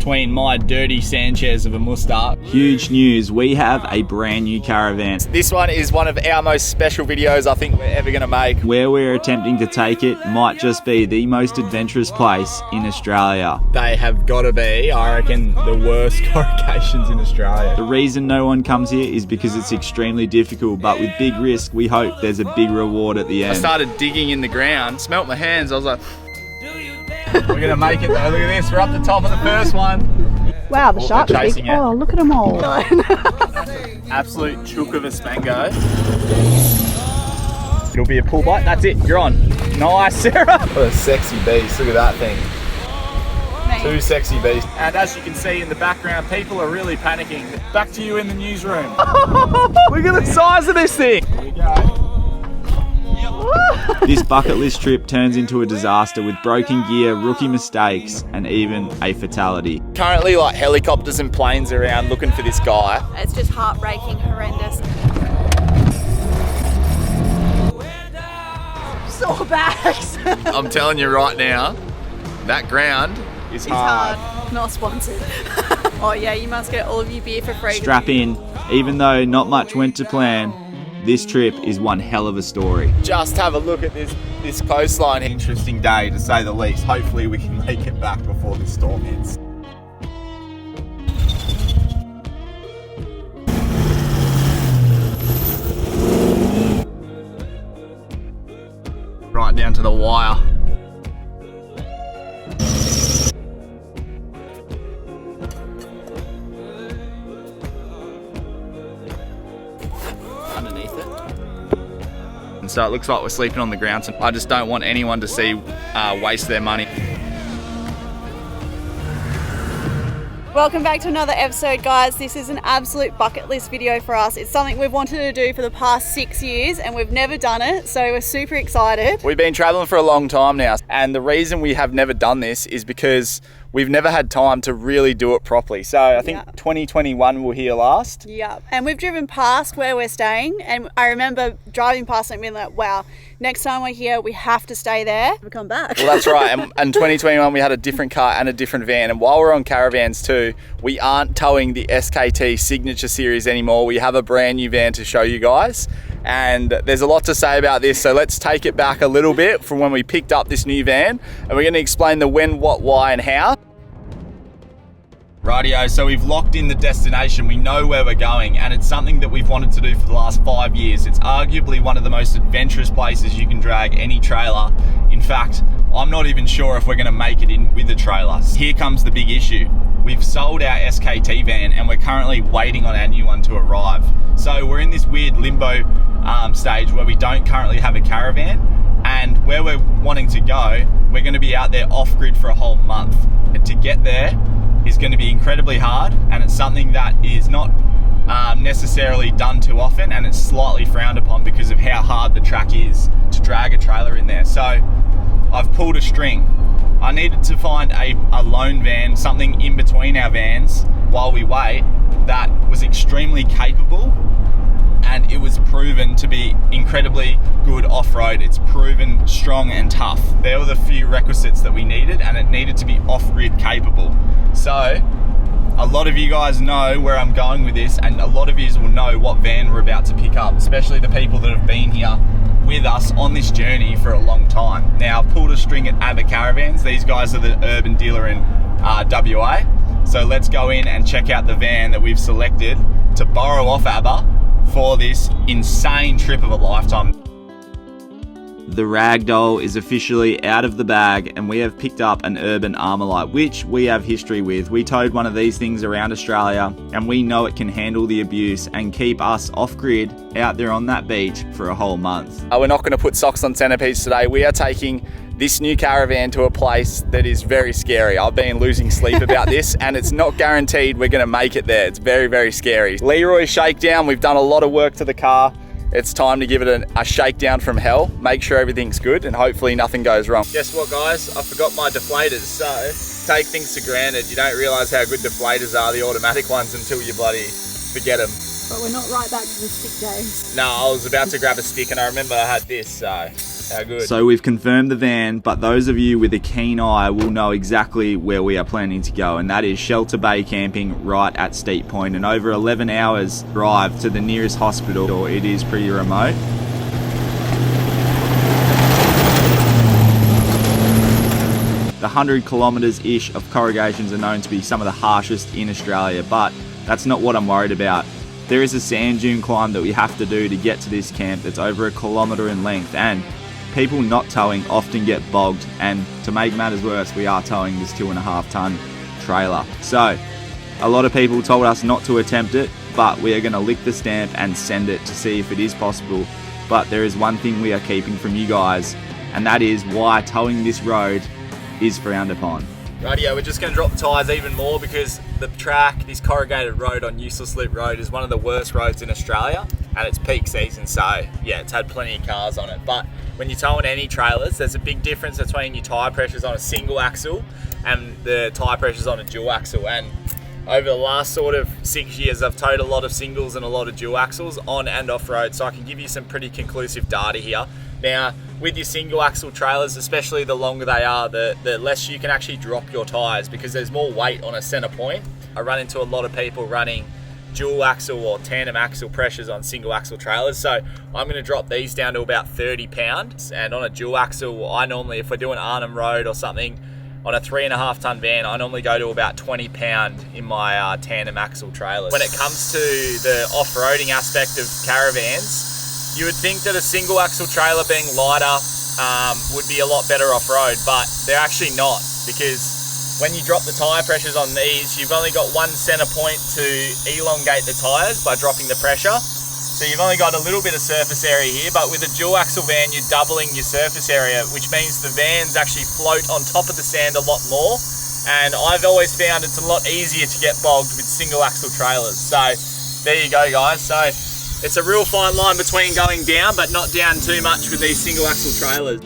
between my dirty Sanchez of a Mustang. Huge news, we have a brand new caravan. This one is one of our most special videos I think we're ever going to make. Where we're attempting to take it might just be the most adventurous place in Australia. They have got to be, I reckon, the worst corrugations in Australia. The reason no one comes here is because it's extremely difficult, but with big risk, we hope there's a big reward at the end. I started digging in the ground, smelt my hands, I was like, we're gonna make it though, look at this, we're up the top of the first one. Wow, the shark's big. chasing it. Oh, look at them all. Absolute chook of a spango. It'll be a pull bite, that's it, you're on. Nice, Sarah. What a sexy beast, look at that thing. Two sexy beasts. And as you can see in the background, people are really panicking. Back to you in the newsroom. Look at the size of this thing. Here we go. This bucket list trip turns into a disaster with broken gear, rookie mistakes, and even a fatality. Currently, like helicopters and planes around looking for this guy. It's just heartbreaking, horrendous. Sore backs. I'm telling you right now, that ground is hard. Not sponsored. Oh yeah, you must get all of your beer for free. Strap in, even though not much went to plan, this trip is one hell of a story. Just have a look at this coastline. Interesting day to say the least. Hopefully we can make it back before this storm hits. Right down to the wire. Underneath it. And so it looks like we're sleeping on the ground. So I just don't want anyone to see waste their money. Welcome back to another episode, guys. This is an absolute bucket list video for us. It's something we've wanted to do for the past 6 years and we've never done it, so we're super excited. We've been traveling for a long time now, and the reason we have never done this is because we've never had time to really do it properly. So I think 2021 we'll here last. Yeah, and we've driven past where we're staying, and I remember driving past and being like, wow, next time we're here, we have to stay there. We come back. Well, that's right. And 2021, we had a different car and a different van. And while we're on caravans too, we aren't towing the SKT Signature Series anymore. We have a brand new van to show you guys. And there's a lot to say about this. So let's take it back a little bit from when we picked up this new van. And we're going to explain the when, what, why, and how. Rightio, so we've locked in the destination, we know where we're going, and it's something that we've wanted to do for the last 5 years. It's arguably one of the most adventurous places you can drag any trailer. In fact, I'm not even sure if we're going to make it in with a trailer. Here comes the big issue. We've sold our SKT van and we're currently waiting on our new one to arrive. So we're in this weird limbo stage where we don't currently have a caravan, and where we're wanting to go, we're going to be out there off-grid for a whole month. And to get there is going to be incredibly hard, and it's something that is not necessarily done too often, and it's slightly frowned upon because of how hard the track is to drag a trailer in there. So I've pulled a string. I needed to find a lone van, something in between our vans while we wait, that was extremely capable, and it was proven to be incredibly good off-road. It's proven strong and tough. There were the few requisites that we needed, and it needed to be off-grid capable. So a lot of you guys know where I'm going with this, and a lot of you will know what van we're about to pick up, especially the people that have been here with us on this journey for a long time. Now, I've pulled a string at ABBA Caravans. These guys are the urban dealer in WA. So let's go in and check out the van that we've selected to borrow off ABBA for this insane trip of a lifetime. The Ragdoll is officially out of the bag, and we have picked up an urban Armalite, which we have history with. We towed one of these things around Australia, and we know it can handle the abuse and keep us off-grid out there on that beach for a whole month. We're not going to put socks on centipedes today. We are taking this new caravan to a place that is very scary. I've been losing sleep about this, and it's not guaranteed we're going to make it there. It's very, very scary. Leroy shakedown. We've done a lot of work to the car. It's time to give it a shakedown from hell. Make sure everything's good, and hopefully nothing goes wrong. Guess what, guys? I forgot my deflators. So take things for granted. You don't realise how good deflators are, the automatic ones, until you bloody forget them. But we're not right back to the stick days. No, I was about to grab a stick, and I remember I had this, so How good? So we've confirmed the van, but those of you with a keen eye will know exactly where we are planning to go, and that is Shelter Bay camping right at Steep Point, and over 11 hours drive to the nearest hospital. It is pretty remote. The 100 kilometres-ish of corrugations are known to be some of the harshest in Australia, but that's not what I'm worried about. There is a sand dune climb that we have to do to get to this camp that's over 1 kilometre in length, and people not towing often get bogged, and to make matters worse, we are towing this 2.5 tonne trailer. So a lot of people told us not to attempt it, but we are going to lick the stamp and send it to see if it is possible. But there is one thing we are keeping from you guys, and that is why towing this road is frowned upon. Rightio, we're just going to drop the tyres even more because the track, this corrugated road on Useless Loop Road, is one of the worst roads in Australia, and it's peak season, so yeah, it's had plenty of cars on it. But when you're towing any trailers, there's a big difference between your tyre pressures on a single axle and the tyre pressures on a dual axle. And over the last sort of 6 years, I've towed a lot of singles and a lot of dual axles on and off road, so I can give you some pretty conclusive data here. Now, with your single axle trailers, especially the longer they are, the less you can actually drop your tyres because there's more weight on a centre point. I run into a lot of people running dual axle or tandem axle pressures on single axle trailers, so I'm going to drop these down to about 30 pounds. And on a dual axle, I normally, if we're doing Arnhem Road or something, on a 3.5 tonne van, I normally go to about 20 pound in my tandem axle trailers. When it comes to the off-roading aspect of caravans, you would think that a single axle trailer being lighter would be a lot better off-road, but they're actually not, because when you drop the tyre pressures on these, you've only got one centre point to elongate the tyres by dropping the pressure. So you've only got a little bit of surface area here, but with a dual axle van, you're doubling your surface area, which means the vans actually float on top of the sand a lot more. And I've always found it's a lot easier to get bogged with single axle trailers. So there you go, guys. So it's a real fine line between going down, but not down too much with these single axle trailers.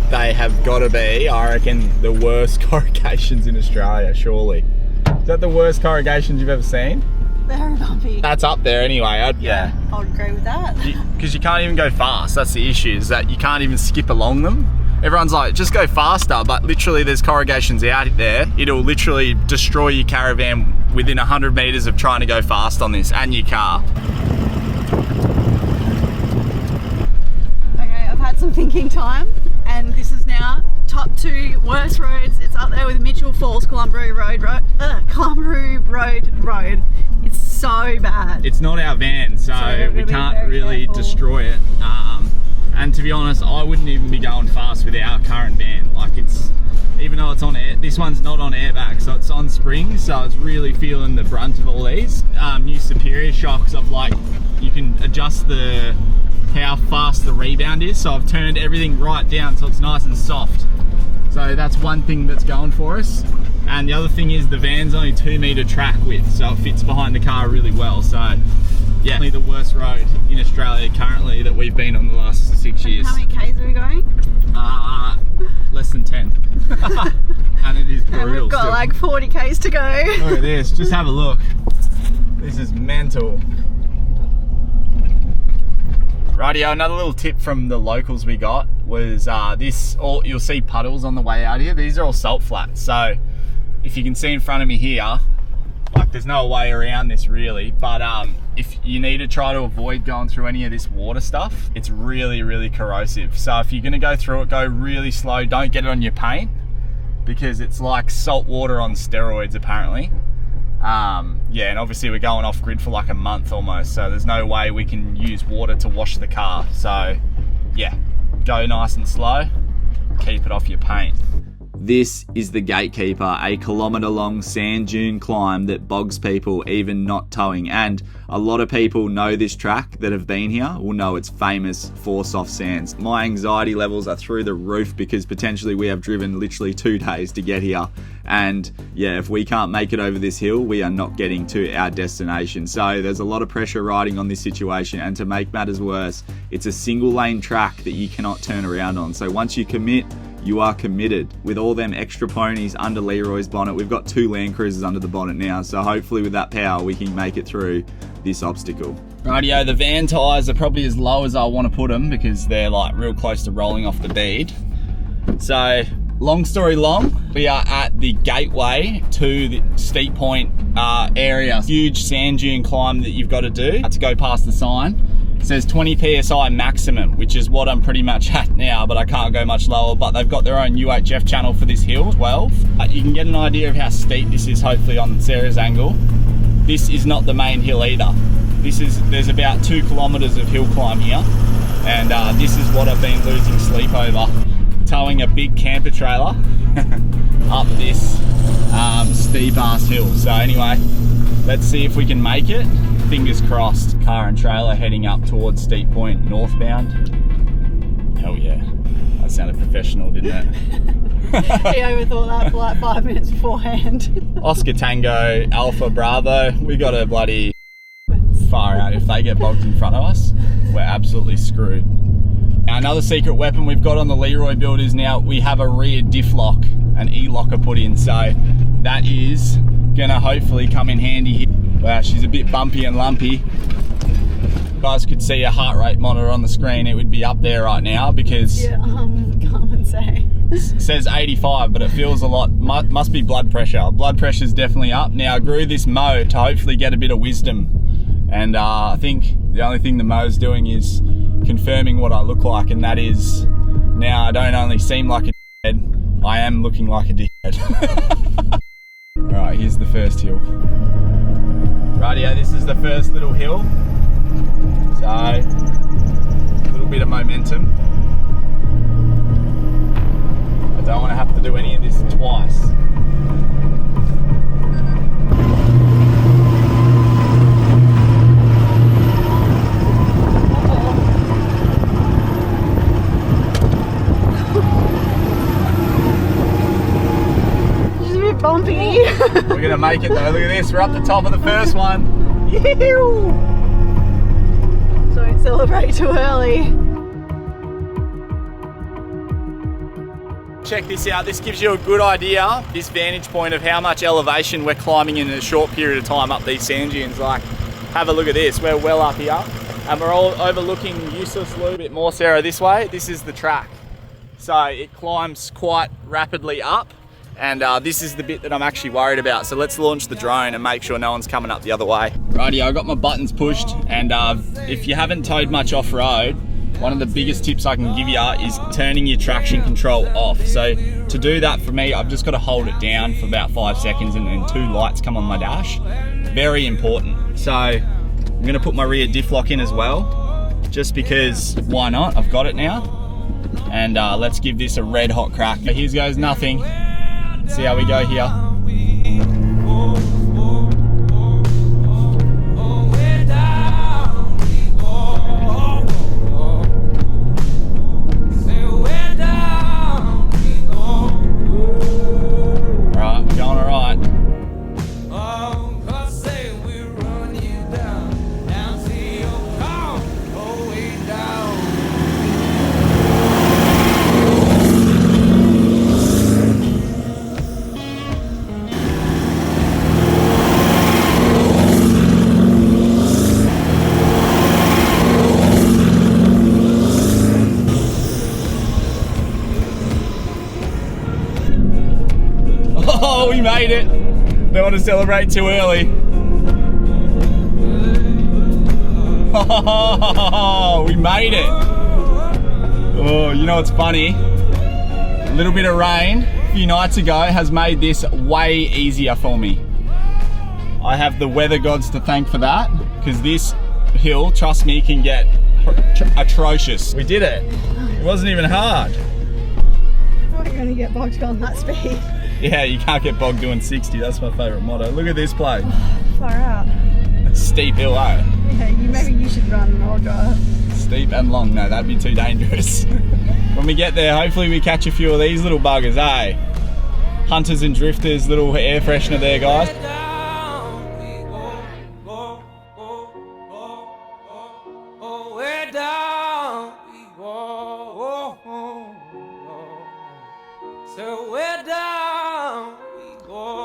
They have got to be, I reckon, the worst corrugations in Australia, surely. Is that the worst corrugations you've ever seen? Very bumpy. That's up there anyway. Yeah. I would agree with that. Because you can't even go fast. That's the issue, is that you can't even skip along them. Everyone's like, just go faster, but literally there's corrugations out there. It'll literally destroy your caravan within 100 metres of trying to go fast on this, and your car. Okay, I've had some thinking time, and this is now top 2 worst roads. It's up there with Mitchell Falls, Columbro Road. It's so bad. It's not our van, so we can't really destroy it. And to be honest, I wouldn't even be going fast with our current van. Like, it's, even though it's on air, this one's not on airbag, so it's on springs, so it's really feeling the brunt of all these. New Superior shocks of, like, you can adjust how fast the rebound is, so I've turned everything right down so it's nice and soft. So that's one thing that's going for us. And the other thing is the van's only 2 metre track width, so it fits behind the car really well. So yeah, the worst road in Australia currently that we've been on the last 6 years. How many Ks are we going? Less than 10. And it is brutal. And we've got still. like 40 Ks to go. Look at this, just have a look. This is mental. Rightio, another little tip from the locals we got was you'll see puddles on the way out here. These are all salt flats. So if you can see in front of me here, like, there's no way around this really, but if you need to try to avoid going through any of this water stuff, it's really, really corrosive. So if you're gonna go through it, go really slow. Don't get it on your paint, because it's like salt water on steroids apparently. Yeah, and obviously we're going off grid for like a month almost, so there's no way we can use water to wash the car. So yeah, go nice and slow, keep it off your paint. This is the Gatekeeper, a kilometre-long sand dune climb that bogs people even not towing. And a lot of people know this track that have been here will know it's famous for soft sands. My anxiety levels are through the roof because potentially we have driven literally 2 days to get here. And yeah, if we can't make it over this hill, we are not getting to our destination. So there's a lot of pressure riding on this situation. And to make matters worse, it's a single lane track that you cannot turn around on. So once you commit, you are committed. With all them extra ponies under Leroy's bonnet, we've got 2 Landcruisers under the bonnet now, so hopefully with that power we can make it through this obstacle. Rightio, the van tyres are probably as low as I want to put them because they're like real close to rolling off the bead. So long story long, we are at the gateway to the steep point area. Huge sand dune climb that you've got to do to go past the sign. It says 20 PSI maximum, which is what I'm pretty much at now, but I can't go much lower. But they've got their own UHF channel for this hill, 12. You can get an idea of how steep this is, hopefully on Sarah's angle. This is not the main hill either. There's about 2 kilometers of hill climb here. And this is what I've been losing sleep over. Towing a big camper trailer up this steep ass hill. So anyway, let's see if we can make it. Fingers crossed. Car and trailer heading up towards Steep Point northbound. Hell yeah. That sounded professional, didn't it? He overthought that for like 5 minutes beforehand. Oscar Tango, Alpha Bravo. We got a bloody far out. If they get bogged in front of us, we're absolutely screwed. Now, another secret weapon we've got on the Leroy build is now we have a rear diff lock, an E-locker put in. So that is gonna hopefully come in handy here. Wow, she's a bit bumpy and lumpy. If you guys could see a heart rate monitor on the screen, it would be up there right now because Yeah, come and say. it says 85, but it feels a lot, must be blood pressure. Blood pressure's definitely up. Now I grew this mow to hopefully get a bit of wisdom. And I think the only thing the mow's doing is confirming what I look like, and that is now I don't only seem like a dickhead, I am looking like a dickhead. Alright, here's the first hill. Rightio, this is the first little hill. So, a little bit of momentum. I don't want to have to do any of this twice. She's a bit bumpy. We're gonna make it though. Look at this, we're up the top of the first one. Don't celebrate too early. Check this out, this gives you a good idea, this vantage point of how much elevation we're climbing in a short period of time up these sand dunes. Like, have a look at this, we're well up here and we're all overlooking Useless Lou. A bit more, Sarah, this way. This is the track. So it climbs quite rapidly up. And this is the bit that I'm actually worried about. So let's launch the drone and make sure no one's coming up the other way. Righty, I got my buttons pushed, and if you haven't towed much off-road, one of the biggest tips I can give you is turning your traction control off. So to do that for me, I've just got to hold it down for about 5 seconds and then 2 lights come on my dash. Very important. So I'm going to put my rear diff lock in as well, just because why not? I've got it now. And let's give this a red hot crack. Here goes nothing. Let's see how we go here. Alright, we're going alright. Oh, we made it. Don't want to celebrate too early. Oh, we made it. Oh, you know what's funny? A little bit of rain a few nights ago has made this way easier for me. I have the weather gods to thank for that, because this hill, trust me, can get atrocious. We did it. It wasn't even hard. not going to get bogged on that speed. Yeah, you can't get bogged doing 60. That's my favourite motto. Look at this place. Far out. Steep hill, eh? Yeah, maybe you should run and I'll drive. Steep and long. No, that'd be too dangerous. When we get there, hopefully we catch a few of these little buggers, eh? Hunters and drifters, little air freshener there, guys.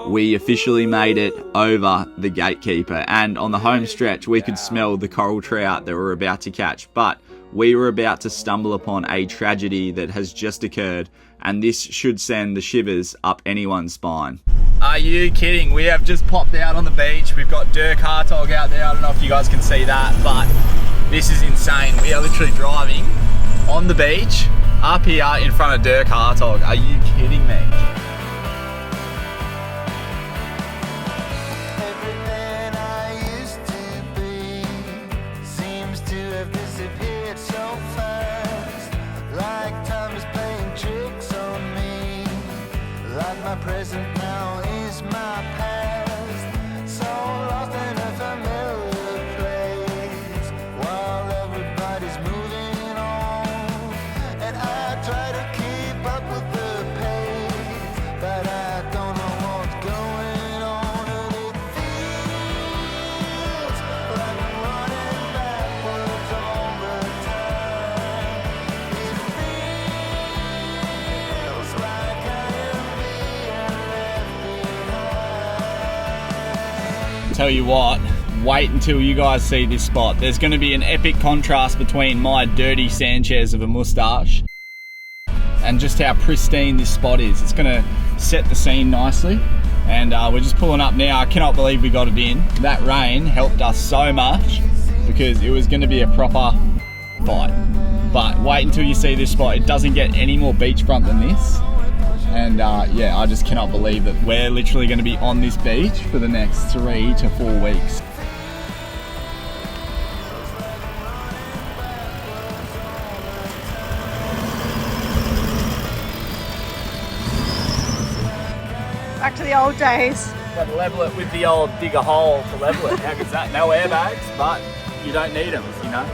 We officially made it over the gatekeeper, and on the home stretch we could smell the coral trout that we're about to catch, but we were about to stumble upon a tragedy that has just occurred, and this should send the shivers up anyone's spine. Are you kidding? We have just popped out on the beach. We've got Dirk Hartog out there. I don't know if you guys can see that, but this is insane. We are literally driving on the beach up here in front of Dirk Hartog. Are you kidding me? Present now is my past, so lost in a familiar place, while everybody's moving on, and I try to keep up with the pace, but I don't know what's going on, and it feels like I'm running backwards all the time. It feels like I Tell you what, wait until you guys see this spot. There's going to be an epic contrast between my dirty Sanchez of a moustache and just how pristine this spot is. It's going to set the scene nicely, and we're just pulling up now. I cannot believe we got it in. That rain helped us so much because it was going to be a proper fight. But wait until you see this spot. It doesn't get any more beachfront than this. And yeah, I just cannot believe that we're literally going to be on this beach for the next 3 to 4 weeks. Back to the old days. Got to level it with the old dig a hole to level it. How good's that? No airbags, but you don't need them, you know.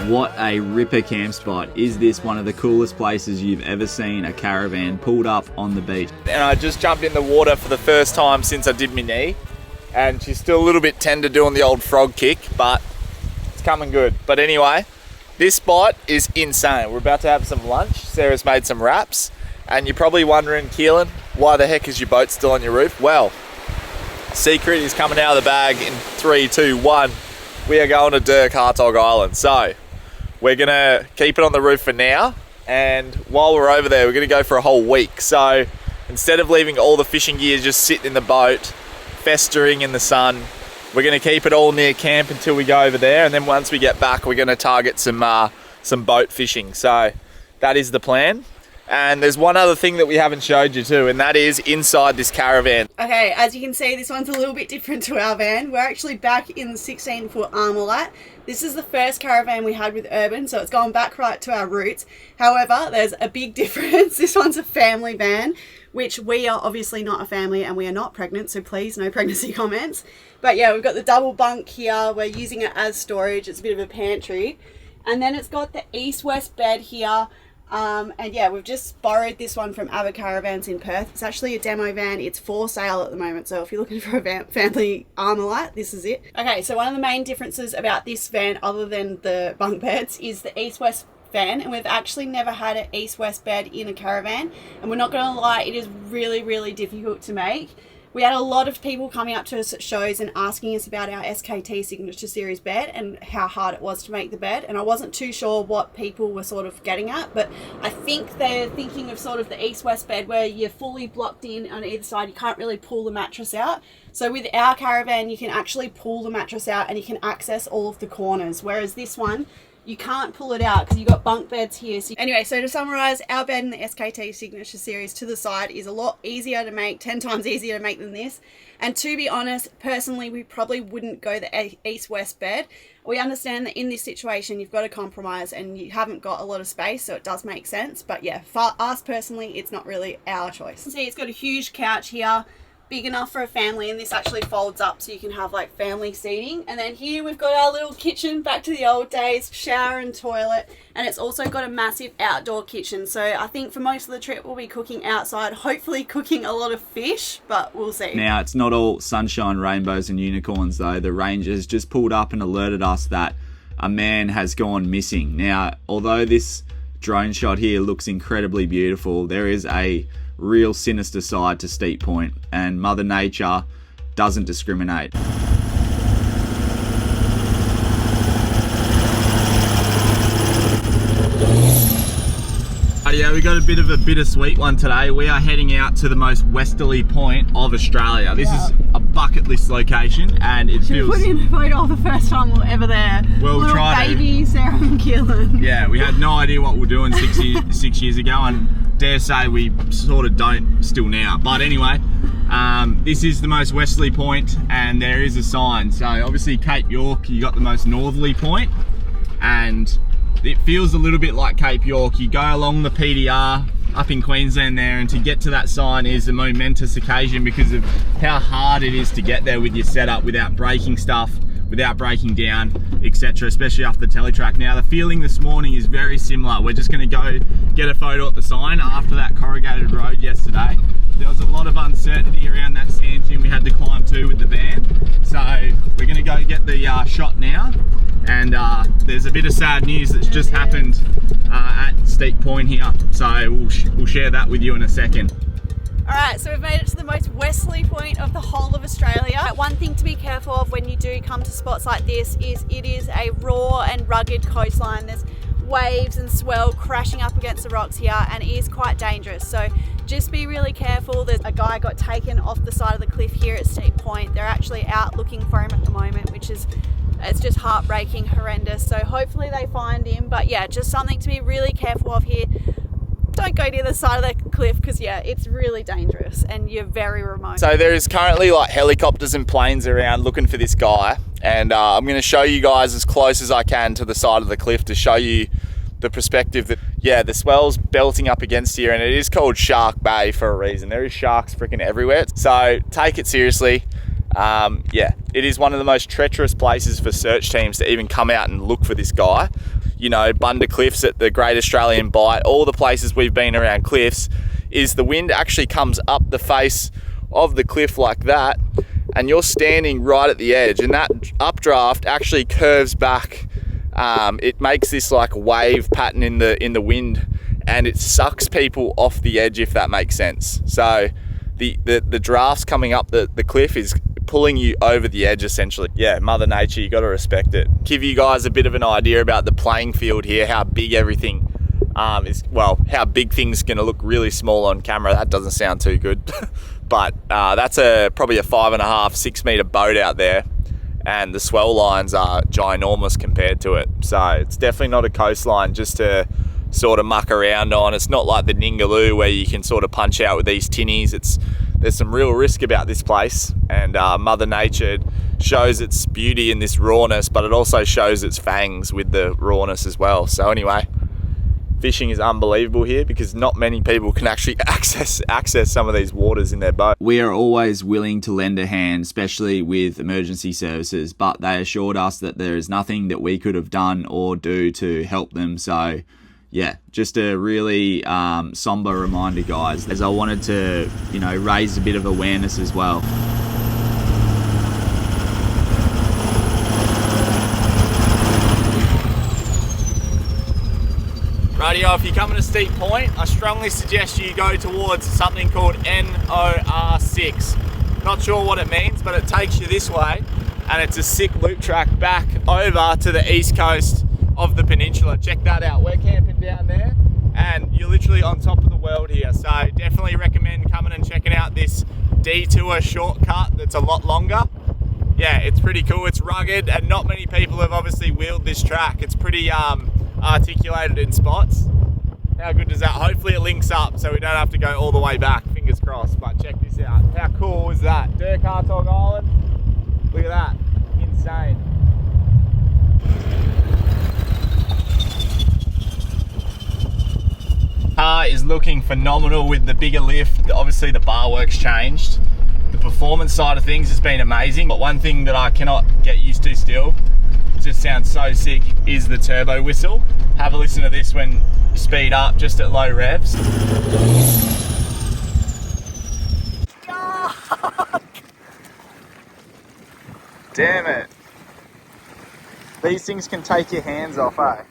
What a ripper camp spot. Is this one of the coolest places you've ever seen a caravan pulled up on the beach? And I just jumped in the water for the first time since I did my knee, and she's still a little bit tender doing the old frog kick, but it's coming good. But anyway, this spot is insane. We're about to have some lunch. Sarah's made some wraps, and you're probably wondering, Keelan, why the heck is your boat still on your roof? Well, secret is coming out of the bag in 3, 2, 1. We are going to Dirk Hartog Island. So we're gonna keep it on the roof for now, and while we're over there, we're gonna go for a whole week. So instead of leaving all the fishing gear just sitting in the boat, festering in the sun, we're gonna keep it all near camp until we go over there, and then once we get back, we're gonna target some boat fishing. So that is the plan. And there's one other thing that we haven't showed you too, and that is inside this caravan. Okay, as you can see, this one's a little bit different to our van. We're actually back in the 16-foot Armalite. This is the first caravan we had with Urban, so it's gone back right to our roots. However, there's a big difference. This one's a family van, which we are obviously not a family, and we are not pregnant, so please no pregnancy comments. But yeah, we've got the double bunk here. We're using it as storage. It's a bit of a pantry. And then it's got the east-west bed here. And yeah, we've just borrowed this one from Avid Caravans in Perth. It's actually a demo van. It's for sale at the moment, so if you're looking for a family Armalite, this is it. Okay, so one of the main differences about this van, other than the bunk beds, is the east-west fan, and we've actually never had an east-west bed in a caravan, and we're not going to lie, it is really difficult to make. We had a lot of people coming up to us at shows and asking us about our SKT Signature Series bed and how hard it was to make the bed. And I wasn't too sure what people were sort of getting at, but I think they're thinking of sort of the east-west bed where you're fully blocked in on either side. You can't really pull the mattress out. So with our caravan, you can actually pull the mattress out and you can access all of the corners. Whereas this one, you can't pull it out because you've got bunk beds here. So anyway, so to summarize, our bed in the SKT Signature Series to the side is a lot easier to make, 10 times easier to make than this. And to be honest, personally, we probably wouldn't go the east-west bed. We understand that in this situation, you've got to compromise and you haven't got a lot of space, so it does make sense. But yeah, for us personally, it's not really our choice. See, it's got a huge couch here, big enough for a family, and this actually folds up so you can have like family seating. And then here we've got our little kitchen, back to the old days, shower and toilet, and it's also got a massive outdoor kitchen. So I think for most of the trip we'll be cooking outside, hopefully cooking a lot of fish, but we'll see. Now, it's not all sunshine, rainbows and unicorns though. The rangers just pulled up and alerted us that a man has gone missing. Now, although this drone shot here looks incredibly beautiful, there is a real sinister side to Steep Point, and Mother Nature doesn't discriminate. Yeah, we got a bit of a bittersweet one today. We are heading out to the most westerly point of Australia. This is a bucket list location, and it feels... Put in a photo of the first time we're ever there. We'll Little try baby Sarah and Keelan. Yeah, we had no idea what we were doing 6 years ago, and dare say we sort of don't still now. But anyway, this is the most westerly point, and there is a sign. So obviously Cape York, you got the most northerly point, and it feels a little bit like Cape York. You go along the PDR up in Queensland there, and to get to that sign is a momentous occasion because of how hard it is to get there with your setup without breaking stuff, without breaking down, etc., especially off the teletrack. Now, the feeling this morning is very similar. We're just going to go get a photo at the sign after that corrugated road yesterday. There was a lot of uncertainty around that sand dune we had to climb to with the van. So we're going to go get the shot now. And there's a bit of sad news that's just happened at Steep Point here. So we'll share that with you in a second. Alright, so we've made it to the most westerly point of the whole of Australia. One thing to be careful of when you do come to spots like this is it is a raw and rugged coastline. There's waves and swell crashing up against the rocks here, and it is quite dangerous. So just be really careful. There's a guy got taken off the side of the cliff here at Steep Point. They're actually out looking for him at the moment, which is, it's just heartbreaking, horrendous. So hopefully they find him. But yeah, just something to be really careful of here. Don't go near the side of the cliff because yeah, it's really dangerous and you're very remote. So there is currently like helicopters and planes around looking for this guy, and I'm going to show you guys as close as I can to the side of the cliff to show you the perspective that, yeah, the swell's belting up against here, and it is called Shark Bay for a reason. There is sharks freaking everywhere, so take it seriously. Yeah, it is one of the most treacherous places for search teams to even come out and look for this guy. You know, Bunda Cliffs at the Great Australian Bight, all the places we've been around cliffs, is the wind actually comes up the face of the cliff like that, and you're standing right at the edge, and that updraft actually curves back. It makes this like wave pattern in the wind, and it sucks people off the edge, if that makes sense. So the drafts coming up the cliff is pulling you over the edge essentially. Yeah, Mother Nature, you got to respect it. Give you guys a bit of an idea about the playing field here, how big everything is. Well, how big things going to look really small on camera. That doesn't sound too good. But that's probably a 5.5, 6 meter boat out there, and the swell lines are ginormous compared to it. So it's definitely not a coastline just to sort of muck around on. It's not like the Ningaloo where you can sort of punch out with these tinnies. There's some real risk about this place, and Mother Nature shows its beauty in this rawness, but it also shows its fangs with the rawness as well. So anyway, fishing is unbelievable here because not many people can actually access some of these waters in their boat. We are always willing to lend a hand, especially with emergency services, but they assured us that there is nothing that we could have done or do to help them. So yeah, just a really somber reminder, guys, as I wanted to, you know, raise a bit of awareness as well. Radio, if you're coming to Steep Point, I strongly suggest you go towards something called NOR6. Not sure what it means, but it takes you this way, and it's a sick loop track back over to the east coast of the peninsula. Check that out. We're camping down there, and you're literally on top of the world here. So definitely recommend coming and checking out this detour shortcut that's a lot longer. Yeah, it's pretty cool. It's rugged, and not many people have obviously wheeled this track. It's pretty articulated in spots. How good does that? Hopefully it links up so we don't have to go all the way back, fingers crossed. But check this out. How cool is that? Dirk Hartog Island. Look at that. Insane. Car is looking phenomenal with the bigger lift. Obviously the bar work's changed. The performance side of things has been amazing, but one thing that I cannot get used to still, it just sounds so sick, is the turbo whistle. Have a listen to this when you speed up just at low revs. Damn it. These things can take your hands off, eh?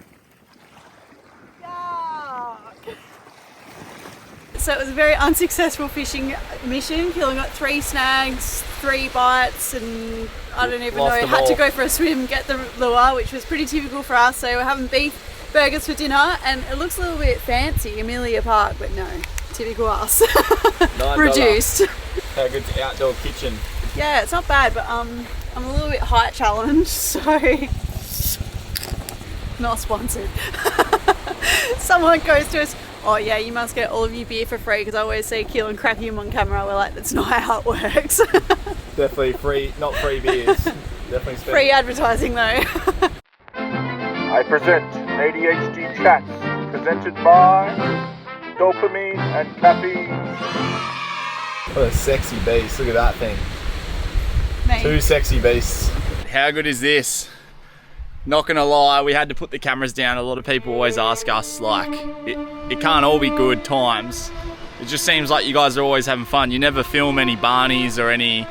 So it was a very unsuccessful fishing mission. Keelan got 3 snags, 3 bites, and I don't even know, had to go for a swim, get the lure, which was pretty typical for us. So we're having beef burgers for dinner, and it looks a little bit fancy, Amelia Park, but no, typical us. Reduced. How good's the outdoor kitchen? Yeah, it's not bad, but I'm a little bit height challenged, so not sponsored. Someone goes to us, oh yeah, you must get all of your beer for free, because I always see Keelan crack him on camera. We're like, that's not how it works. Definitely free, not free beers. Definitely free advertising though. I present ADHD Chats, presented by Dopamine and Caffeine. What a sexy beast, look at that thing. Mate. 2 sexy beasts. How good is this? Not gonna lie, we had to put the cameras down. A lot of people always ask us, like, it can't all be good times. It just seems like you guys are always having fun. You never film any Barneys or any,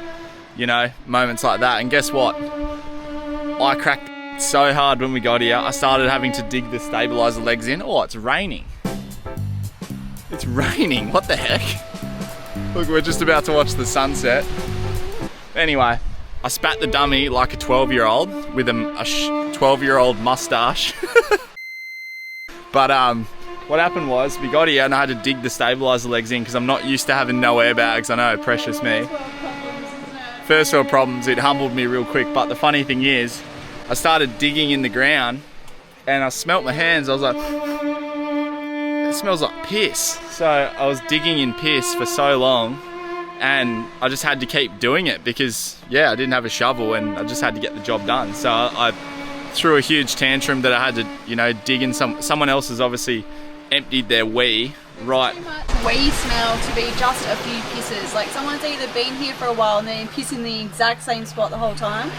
you know, moments like that. And guess what? I cracked so hard when we got here. I started having to dig the stabilizer legs in. Oh, it's raining. It's raining, what the heck? Look, we're just about to watch the sunset. Anyway, I spat the dummy like a 12-year-old with a 12-year-old mustache. But what happened was, we got here and I had to dig the stabilizer legs in because I'm not used to having no airbags. I know, precious me. First world problems, it humbled me real quick. But the funny thing is, I started digging in the ground and I smelt my hands. I was like, it smells like piss. So I was digging in piss for so long, and I just had to keep doing it because, yeah, I didn't have a shovel and I just had to get the job done. So I threw a huge tantrum that I had to, you know, dig in. Someone else has obviously emptied their wee, right? Wee smell to be just a few pisses. Like, someone's either been here for a while and then piss in the exact same spot the whole time,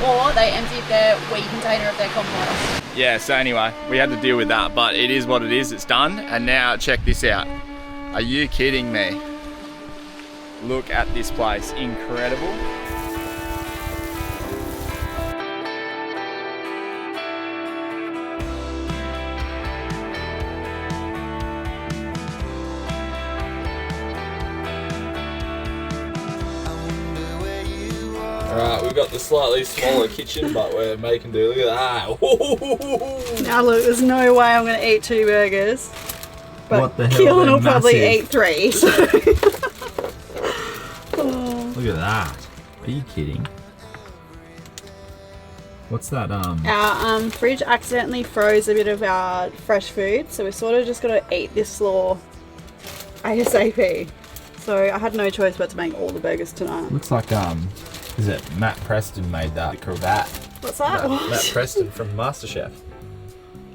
or they emptied their wee container of their compost. Yeah, so anyway, we had to deal with that, but it is what it is, it's done. And now check this out. Are you kidding me? Look at this place, incredible. Alright, we've got the slightly smaller kitchen, but we're making do. Look at that. Now look, there's no way I'm going to eat 2 burgers. But What the hell, Keelan they're will probably massive. eat 3. So. Look at that. Are you kidding? What's that? Our fridge accidentally froze a bit of our fresh food, so we sort of just got to eat this slaw ASAP. So I had no choice but to make all the burgers tonight. Looks like is it Matt Preston made that cravat? What's that? Matt Preston from MasterChef.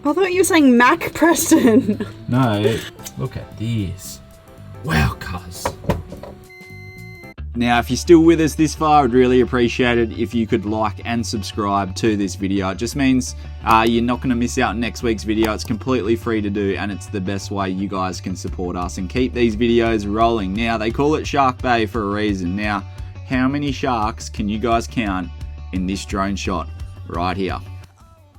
I thought you were saying Mac Preston. No, look at this. Wow, cuz. Now, if you're still with us this far, I'd really appreciate it if you could like and subscribe to this video. It just means you're not going to miss out on next week's video. It's completely free to do, and it's the best way you guys can support us and keep these videos rolling. Now, they call it Shark Bay for a reason. Now, how many sharks can you guys count in this drone shot right here?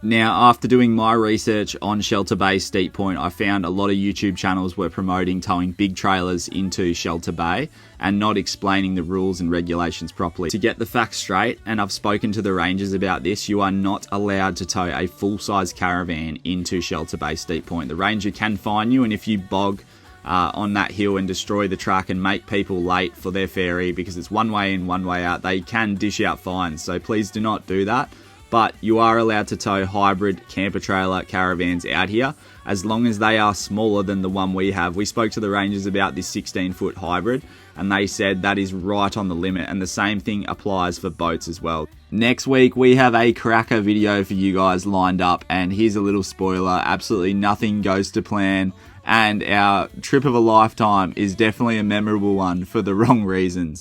Now, after doing my research on Shelter Bay Steep Point, I found a lot of YouTube channels were promoting towing big trailers into Shelter Bay and not explaining the rules and regulations properly. To get the facts straight, and I've spoken to the rangers about this, you are not allowed to tow a full-size caravan into Shelter Bay Steep Point. The ranger can fine you, and if you bog on that hill and destroy the track and make people late for their ferry because it's one way in, one way out, they can dish out fines. So please do not do that. But you are allowed to tow hybrid camper trailer caravans out here as long as they are smaller than the one we have. We spoke to the rangers about this 16-foot hybrid and they said that is right on the limit, and the same thing applies for boats as well. Next week we have a cracker video for you guys lined up, and here's a little spoiler: absolutely nothing goes to plan, and our trip of a lifetime is definitely a memorable one for the wrong reasons.